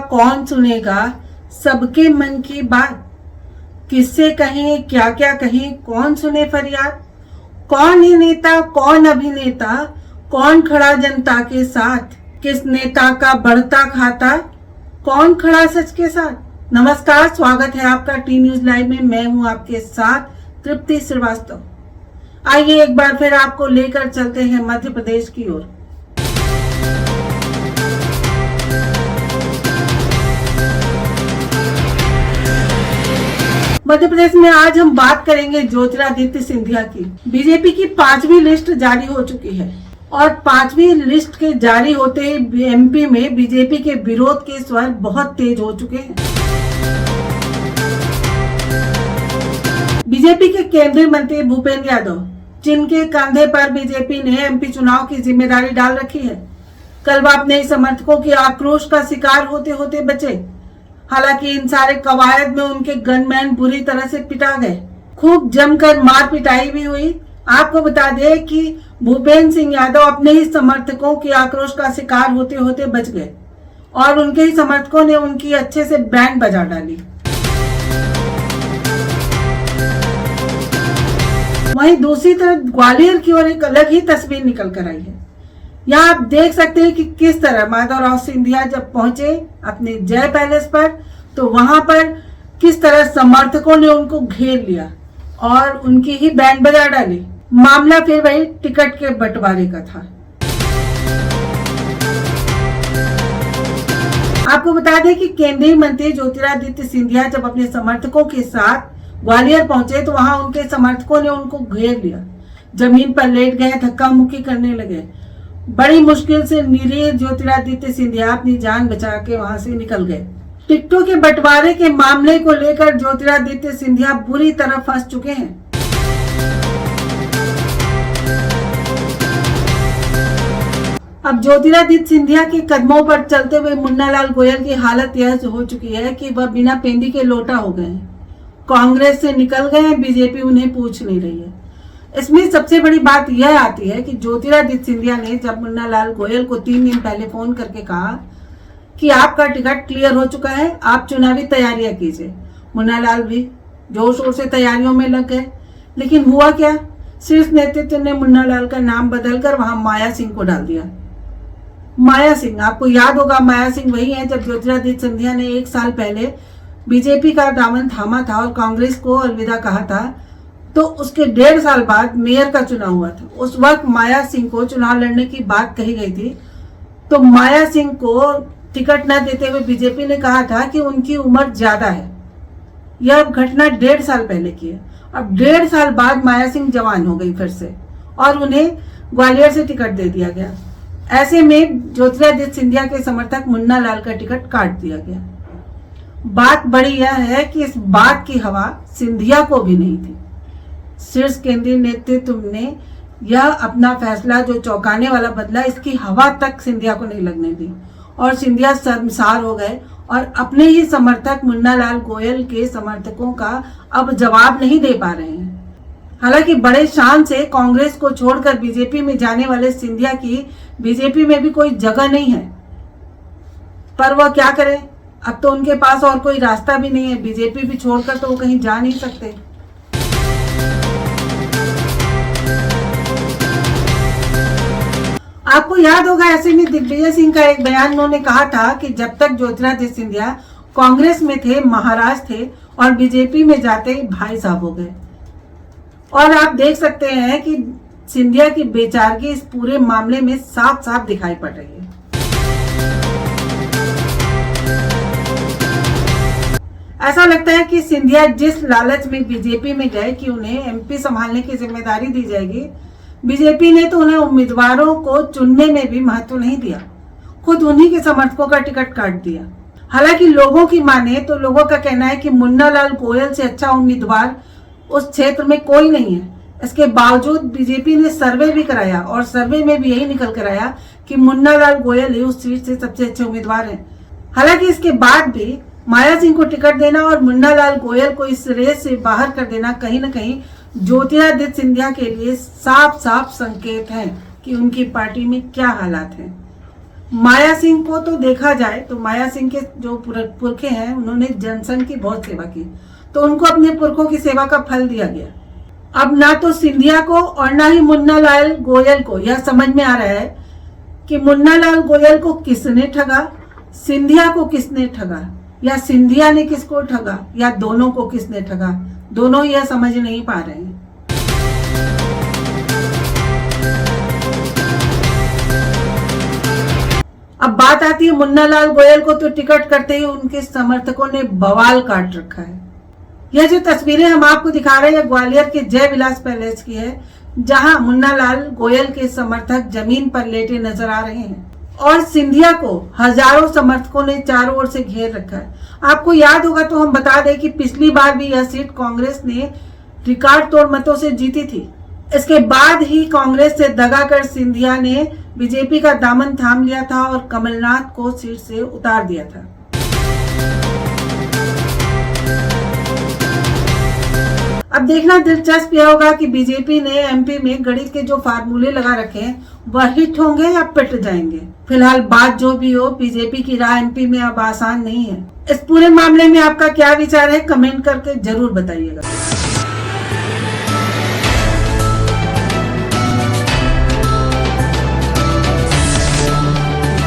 कौन सुनेगा सबके मन की बात। किससे कहें क्या क्या कहें, कौन सुने फरियाद। कौन है नेता, कौन अभिनेता, कौन खड़ा जनता के साथ। किस नेता का बढ़ता खाता, कौन खड़ा सच के साथ। नमस्कार, स्वागत है आपका टी न्यूज लाइव में। मैं हूं आपके साथ तृप्ति श्रीवास्तव। आइए एक बार फिर आपको लेकर चलते हैं मध्य प्रदेश की ओर। मध्य प्रदेश में आज हम बात करेंगे ज्योतिरादित्य सिंधिया की। बीजेपी की 5वीं लिस्ट जारी हो चुकी है और 5वीं लिस्ट के जारी होते ही एमपी में बीजेपी के विरोध के स्वर बहुत तेज हो चुके हैं। बीजेपी के केंद्रीय मंत्री भूपेंद्र यादव, जिनके कंधे पर बीजेपी ने एमपी चुनाव की जिम्मेदारी डाल रखी है, कल वो अपने समर्थकों के आक्रोश का शिकार होते होते बचे। हालांकि इन सारे कवायद में उनके गनमैन बुरी तरह से पिटा गए। खूब जमकर मार पिटाई भी हुई। आपको बता दें कि भूपेंद्र सिंह यादव अपने ही समर्थकों के आक्रोश का शिकार होते होते बच गए और उनके ही समर्थकों ने उनकी अच्छे से बैंड बजा डाली। वहीं दूसरी तरफ ग्वालियर की ओर एक अलग ही तस्वीर निकल कर आई है। यहाँ आप देख सकते हैं कि किस तरह माधवराव सिंधिया जब पहुंचे अपने जय पैलेस पर, तो वहां पर किस तरह समर्थकों ने उनको घेर लिया और उनकी ही बैंड बजा डाली। मामला फिर वही टिकट के बंटवारे का था। आपको बता दें कि केंद्रीय मंत्री ज्योतिरादित्य सिंधिया जब अपने समर्थकों के साथ ग्वालियर पहुंचे तो वहां उनके समर्थकों ने उनको घेर लिया, जमीन पर लेट गए, धक्का मुक्की करने लगे। बड़ी मुश्किल से निरीह ज्योतिरादित्य सिंधिया अपनी जान बचा के वहां से निकल गए। टिकटों के बंटवारे के मामले को लेकर ज्योतिरादित्य सिंधिया बुरी तरह फंस चुके हैं। अब ज्योतिरादित्य सिंधिया के कदमों पर चलते हुए मुन्नालाल गोयल की हालत यह हो चुकी है कि वह बिना पेंदी के लोटा हो गए हैं। कांग्रेस से निकल गए हैं, बीजेपी उन्हें पूछ नहीं रही है। इसमें सबसे बड़ी बात यह आती है कि ज्योतिरादित्य सिंधिया ने जब मुन्नालाल गोयल को 3 दिन पहले फोन करके कहा कि आपका टिकट क्लियर हो चुका है, आप चुनावी तैयारियां कीजिए, मुन्नालाल भी जोर शोर से तैयारियों में लग गए। लेकिन हुआ क्या, शीर्ष नेतृत्व ने मुन्नालाल का नाम बदलकर वहां माया सिंह को डाल दिया। माया सिंह, आपको याद होगा, माया सिंह वही है जब ज्योतिरादित्य सिंधिया ने 1 साल पहले बीजेपी का दामन थामा था और कांग्रेस को अलविदा कहा था, तो उसके 1.5 साल बाद मेयर का चुनाव हुआ था। उस वक्त माया सिंह को चुनाव लड़ने की बात कही गई थी, तो माया सिंह को टिकट न देते हुए बीजेपी ने कहा था कि उनकी उम्र ज्यादा है। यह घटना 1.5 साल पहले की है। अब 1.5 साल बाद माया सिंह जवान हो गई फिर से और उन्हें ग्वालियर से टिकट दे दिया गया। ऐसे में ज्योतिरादित्य सिंधिया के समर्थक मुन्नालाल का टिकट काट दिया गया। बात बड़ी यह है कि इस बात की हवा सिंधिया को भी नहीं थी। शीर्ष केंद्रीय नेतृत्व ने यह अपना फैसला जो चौंकाने वाला बदला, इसकी हवा तक सिंधिया को नहीं लगने दी और सिंधिया शर्मसार हो गए और अपने ही समर्थक मुन्नालाल गोयल के समर्थकों का अब जवाब नहीं दे पा रहे हैं। हालांकि बड़े शान से कांग्रेस को छोड़कर बीजेपी में जाने वाले सिंधिया की बीजेपी में भी कोई जगह नहीं है, पर वह क्या करें, अब तो उनके पास और कोई रास्ता भी नहीं है। बीजेपी भी छोड़कर तो वो कहीं जा नहीं सकते। आपको याद होगा, ऐसे में दिग्विजय सिंह का एक बयान उन्होंने कहा था कि जब तक ज्योतिरादित्य सिंधिया कांग्रेस में थे, महाराज थे और बीजेपी में जाते ही भाई साहब हो गए। और आप देख सकते हैं कि सिंधिया की बेचारगी इस पूरे मामले में साफ साफ दिखाई पड़ रही है। ऐसा लगता है कि सिंधिया जिस लालच में बीजेपी में गए कि उन्हें एमपी संभालने की जिम्मेदारी दी जाएगी, बीजेपी ने तो उन्हें उम्मीदवारों को चुनने में भी महत्व नहीं दिया, खुद उन्हीं के समर्थकों का टिकट काट दिया। हालांकि लोगों की माने तो लोगों का कहना है कि मुन्नालाल गोयल से अच्छा उम्मीदवार उस क्षेत्र में कोई नहीं है। इसके बावजूद बीजेपी ने सर्वे भी कराया और सर्वे में भी यही निकल कर आया कि मुन्नालाल गोयल ही उस सीट से सबसे अच्छे उम्मीदवार हैं। हालांकि इसके बाद भी माया सिंह को टिकट देना और मुन्नालाल गोयल को इस रेस से बाहर कर देना कहीं न कहीं ज्योतिरादित्य सिंधिया के लिए साफ साफ संकेत है कि उनकी पार्टी में क्या हालात हैं। माया सिंह को तो देखा जाए तो माया सिंह के जो पुरखे हैं उन्होंने जनसंघ की बहुत सेवा की, तो उनको अपने पुरखों की सेवा का फल दिया गया। अब ना तो सिंधिया को और ना ही मुन्ना लाल गोयल को यह समझ में आ रहा है कि मुन्ना लाल गोयल को किसने ठगा, सिंधिया को किसने ठगा, या सिंधिया ने किसको ठगा, या दोनों को किसने ठगा। दोनों यह समझ नहीं पा रहे हैं। अब बात आती है मुन्ना लाल गोयल को, तो टिकट करते ही उनके समर्थकों ने बवाल काट रखा है। यह जो तस्वीरें हम आपको दिखा रहे हैं ग्वालियर के जय विलास पैलेस की है, जहां मुन्ना लाल गोयल के समर्थक जमीन पर लेटे नजर आ रहे हैं और सिंधिया को हजारों समर्थकों ने चारों ओर से घेर रखा है। आपको याद होगा तो हम बता दें कि पिछली बार भी यह सीट कांग्रेस ने रिकॉर्ड तोड़ मतों से जीती थी। इसके बाद ही कांग्रेस से दगा कर सिंधिया ने बीजेपी का दामन थाम लिया था और कमलनाथ को सीट से उतार दिया था। अब देखना दिलचस्प यह होगा कि बीजेपी ने एमपी में गणित के जो फार्मूले लगा रखे हैं वह हिट होंगे या पिट जाएंगे। फिलहाल बात जो भी हो, बीजेपी की राह एमपी में अब आसान नहीं है। इस पूरे मामले में आपका क्या विचार है, कमेंट करके जरूर बताइएगा।